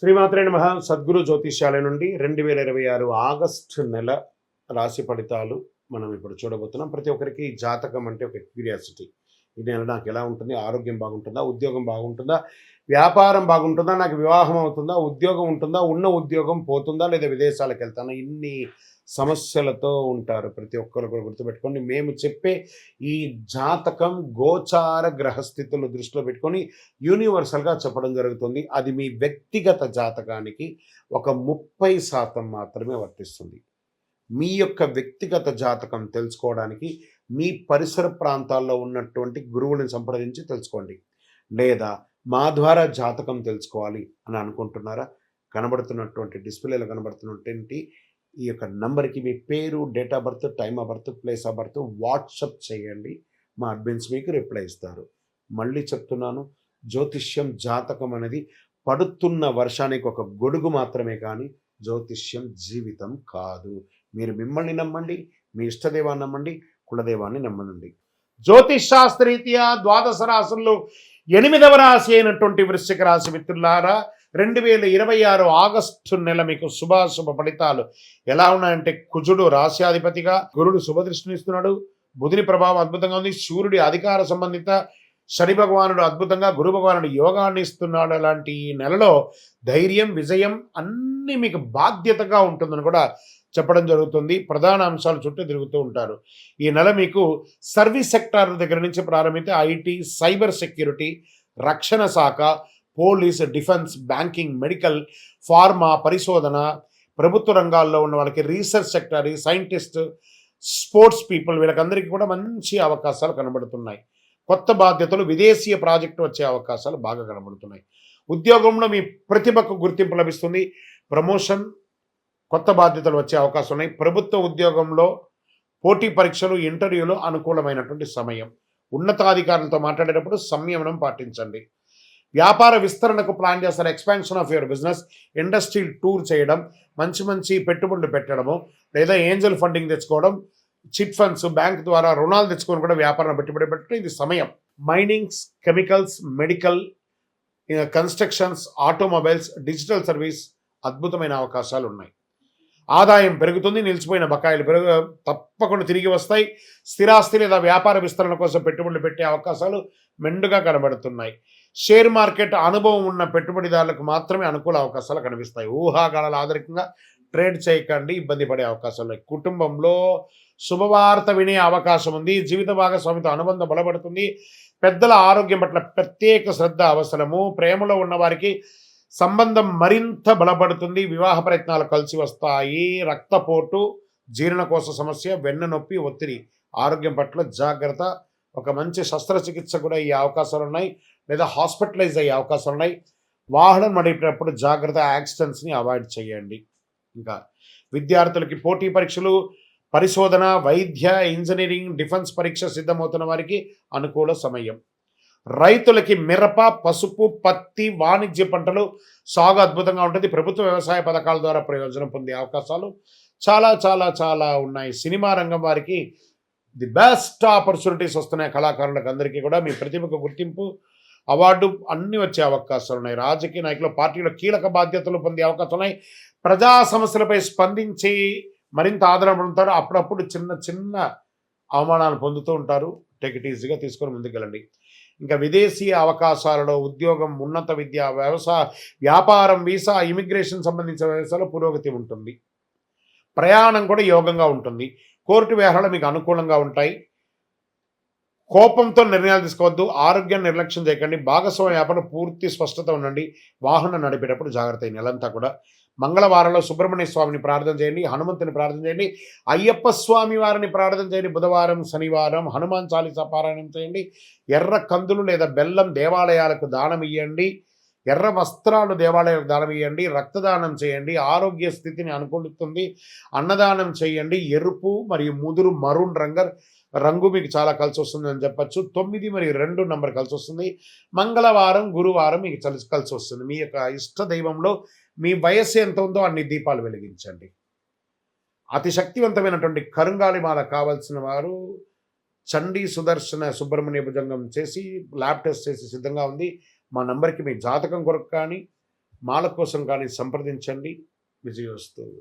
శ్రీమాత్రే నమః. సద్గురు జ్యోతిష్యాలయం నుండి 2026 ఆగస్టు నెల రాశి ఫలితాలు మనం ఇప్పుడు చూడబోతున్నాం. ప్రతి ఒక్కరికి జాతకం అంటే ఒక క్యూరియాసిటీ. ఈ నెల నాకు ఎలా ఉంటుంది, ఆరోగ్యం బాగుంటుందా, ఉద్యోగం బాగుంటుందా, వ్యాపారం బాగుంటుందా, నాకు వివాహం అవుతుందా, ఉద్యోగం ఉంటుందా, ఉన్న ఉద్యోగం పోతుందా, లేదా విదేశాలకు వెళ్తానా, ఇన్ని సమస్యలతో ఉంటారు. ప్రతి ఒక్కరు కూడా గుర్తుపెట్టుకోండి, మేము చెప్పే ఈ జాతకం గోచార గ్రహస్థితులు దృష్టిలో పెట్టుకొని యూనివర్సల్గా చెప్పడం జరుగుతుంది. అది మీ వ్యక్తిగత జాతకానికి ఒక 30% మాత్రమే వర్తిస్తుంది. మీ యొక్క వ్యక్తిగత జాతకం తెలుసుకోవడానికి మీ పరిసర ప్రాంతాల్లో ఉన్నటువంటి గురువులను సంప్రదించి తెలుసుకోండి. లేదా మా ద్వారా జాతకం తెలుసుకోవాలి అని అనుకుంటున్నారా? కనబడుతున్నటువంటి డిస్ప్లేలో కనబడుతున్నటువంటి ఈ యొక్క నంబర్కి మీ పేరు, date of birth, time of birth, place of birth WhatsApp చేయండి. మా అడ్మిన్స్ మీకు రిప్లై ఇస్తారు. మళ్ళీ చెప్తున్నాను, జ్యోతిష్యం జాతకం అనేది పడుతున్న వర్షానికి ఒక గొడుగు మాత్రమే, కానీ జ్యోతిష్యం జీవితం కాదు. మీరు మిమ్మల్ని నమ్మండి, మీ ఇష్టదేవాన్ని నమ్మండి, కులదేవాన్ని నమ్మనండి. జ్యోతిష్ శాస్త్రరీత్యా ద్వాదశ రాశుల్లో 8వ రాశి అయినటువంటి వృశ్చిక రాశి మిత్రులారా, 2026 ఆగస్టు నెల మీకు శుభాశుభ ఫలితాలు ఎలా ఉన్నాయంటే, కుజుడు రాశ్యాధిపతిగా, గురుడు శుభదృష్టినిస్తున్నాడు, బుధుని ప్రభావం అద్భుతంగా ఉంది, సూర్యుడి అధికార సంబంధిత, శని భగవానుడు అద్భుతంగా, గురు భగవానుడు యోగాన్ని ఇస్తున్నాడు. అలాంటి ఈ నెలలో ధైర్యం, విజయం అన్నీ మీకు బాధ్యతగా ఉంటుందని కూడా చెప్పడం జరుగుతుంది. ప్రధాన అంశాల చుట్టూ తిరుగుతూ ఉంటారు. ఈ నెల మీకు సర్వీస్ సెక్టార్ దగ్గర నుంచి ప్రారంభించి ఐటీ, సైబర్ సెక్యూరిటీ, రక్షణ శాఖ, police, defence, banking, medical, pharma, పరిశోధన, ప్రభుత్వ రంగాల్లో ఉన్న వాళ్ళకి research sector, scientist, sports people, వీళ్ళకందరికీ కూడా మంచి అవకాశాలు కనబడుతున్నాయి. కొత్త బాధ్యతలు, విదేశీయ ప్రాజెక్టు వచ్చే అవకాశాలు బాగా కనబడుతున్నాయి. ఉద్యోగంలో మీ ప్రతిభకు గుర్తింపు లభిస్తుంది. ప్రమోషన్, కొత్త బాధ్యతలు వచ్చే అవకాశం ఉన్నాయి. ప్రభుత్వ ఉద్యోగంలో పోటీ పరీక్షలు, ఇంటర్వ్యూలు అనుకూలమైనటువంటి సమయం. ఉన్నతాధికారులతో మాట్లాడేటప్పుడు సంయమనం పాటించండి. వ్యాపార విస్తరణకు ప్లాన్ చేస్తారు. Expansion of your business, industrial tour చేయడం, మంచి మంచి పెట్టుబడులు పెట్టడము, లేదా ఏంజల్ ఫండింగ్ తెచ్చుకోవడం, చిట్ ఫండ్స్, బ్యాంక్ ద్వారా రుణాలు తెచ్చుకొని కూడా వ్యాపారం పెట్టుబడి పెట్టడం ఇది సమయం. Minings, chemicals, medical, constructions, automobiles, digital service అద్భుతమైన అవకాశాలు ఉన్నాయి. ఆదాయం పెరుగుతుంది. నిలిచిపోయిన బకాయిలు తప్పకుండా తిరిగి వస్తాయి. స్థిరాస్తి లేదా వ్యాపార విస్తరణ కోసం పెట్టుబడులు పెట్టే అవకాశాలు మెండుగా కనబడుతున్నాయి. షేర్ మార్కెట్ అనుభవం ఉన్న పెట్టుబడిదారులకు మాత్రమే అనుకూల అవకాశాలు కనిపిస్తాయి. ఊహాగానాల ఆధారితంగా ట్రేడ్ చేయకండి, ఇబ్బంది పడే అవకాశాలు ఉన్నాయి. కుటుంబంలో శుభవార్త వినే అవకాశం ఉంది. జీవిత భాగస్వామితో అనుబంధం బలపడుతుంది. పెద్దల ఆరోగ్యం పట్ల ప్రత్యేక శ్రద్ధ అవసరము. ప్రేమలో ఉన్న వారికి సంబంధం మరింత బలపడుతుంది. వివాహ ప్రయత్నాలు కలిసి వస్తాయి. రక్తపోటు, జీర్ణకోశ సమస్య, వెన్ను నొప్పి, ఒత్తిడి, ఆరోగ్యం పట్ల జాగ్రత్త. ఒక మంచి శస్త్రచికిత్స కూడా అయ్యే అవకాశాలు ఉన్నాయి, లేదా హాస్పిటలైజ్ అయ్యే అవకాశాలు ఉన్నాయి. వాహనం నడిపేటప్పుడు జాగ్రత్త, యాక్సిడెంట్స్ని అవాయిడ్ చేయండి. ఇంకా విద్యార్థులకి పోటీ పరీక్షలు, పరిశోధన, వైద్య, ఇంజనీరింగ్, డిఫెన్స్ పరీక్ష సిద్ధమవుతున్న వారికి అనుకూల సమయం. రైతులకి మిరప, పసుపు, పత్తి, వాణిజ్య పంటలు సాగు అద్భుతంగా ఉంటుంది. ప్రభుత్వ వ్యవసాయ పథకాల ద్వారా ప్రయోజనం పొందే అవకాశాలు చాలా చాలా చాలా ఉన్నాయి. సినిమా రంగం వారికి ది బెస్ట్ ఆపర్చునిటీస్ వస్తున్నాయి. కళాకారులకు అందరికీ కూడా మీ ప్రతిభకు గుర్తింపు, అవార్డు అన్నీ వచ్చే అవకాశాలు ఉన్నాయి. రాజకీయ నాయకులు పార్టీలో కీలక బాధ్యతలు పొందే అవకాశాలు ఉన్నాయి. ప్రజా సమస్యలపై స్పందించి మరింత ఆదరణ పొందుతారు. అప్పుడప్పుడు చిన్న చిన్న అవమానాలు పొందుతూ ఉంటారు. టేక్ ఇట్ ఈజీగా తీసుకొని ముందుకెళ్ళండి. ఇంకా విదేశీ అవకాశాలలో ఉద్యోగం, ఉన్నత విద్య, వ్యవసాయ, వ్యాపారం, వీసా, ఇమిగ్రేషన్ సంబంధించిన వ్యవసాయాల్లో పురోగతి ఉంటుంది. ప్రయాణం కూడా యోగంగా ఉంటుంది. కోర్టు వ్యవహారాలు మీకు అనుకూలంగా ఉంటాయి. కోపంతో నిర్ణయాలు తీసుకోవద్దు. ఆరోగ్యాన్ని నిర్లక్ష్యం చేయకండి. భాగస్వామ్య వ్యాపారం పూర్తి స్పష్టత ఉండండి. వాహనం నడిపేటప్పుడు జాగ్రత్త. ఈ నెలంతా కూడా మంగళవారంలో సుబ్రహ్మణ్య స్వామిని ప్రార్థన చేయండి, హనుమంతుని ప్రార్థన చేయండి, అయ్యప్ప స్వామి వారిని ప్రార్థన చేయండి. బుధవారం, శనివారం హనుమాన్ చాలీసా పారాయణం చేయండి. ఎర్ర కందులు లేదా బెల్లం దేవాలయాలకు దానం ఇవ్వండి. ఎర్ర వస్త్రాలు దేవాలయాలకు దానం ఇవ్వండి. రక్తదానం చేయండి, ఆరోగ్య స్థితిని అనుకూలిస్తుంది. అన్నదానం చేయండి. ఎరుపు మరియు ముదురు మరూన్ రంగు మీకు చాలా కలిసి వస్తుంది అని చెప్పచ్చు. 9 మరియు 2 నంబర్ కలిసి వస్తుంది. మంగళవారం, గురువారం మీకు కలిసి వస్తుంది. మీ యొక్క ఇష్ట దైవంలో మీ వయస్సు ఎంత ఉందో అన్ని దీపాలు వెలిగించండి. అతి శక్తివంతమైనటువంటి కరుంగాలిమాల కావాల్సిన వారు చండీ సుదర్శన సుబ్రహ్మణ్య భుజంగం చేసి ల్యాబ్ టెస్ట్ చేసి సిద్ధంగా ఉంది. మా నంబర్కి మీ జాతకం కొరకు కానీ, మాల కోసం కానీ సంప్రదించండి. విజయోస్తు.